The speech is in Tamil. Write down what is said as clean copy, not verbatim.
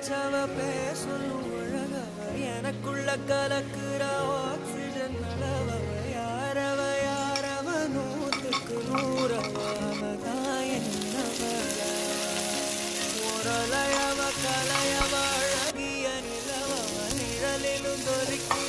வச்சவ பேசணும் அழகவ எனக்குள்ள கலக்குற ஆக்சிஜன் அளவவ யாரவ யாரவ நூத்துக்கு நூறவ அவதான் என்னவள ஒரலையவ கலையவ அழகிய நிலவவ நிழலிலும் தொலிக்கும்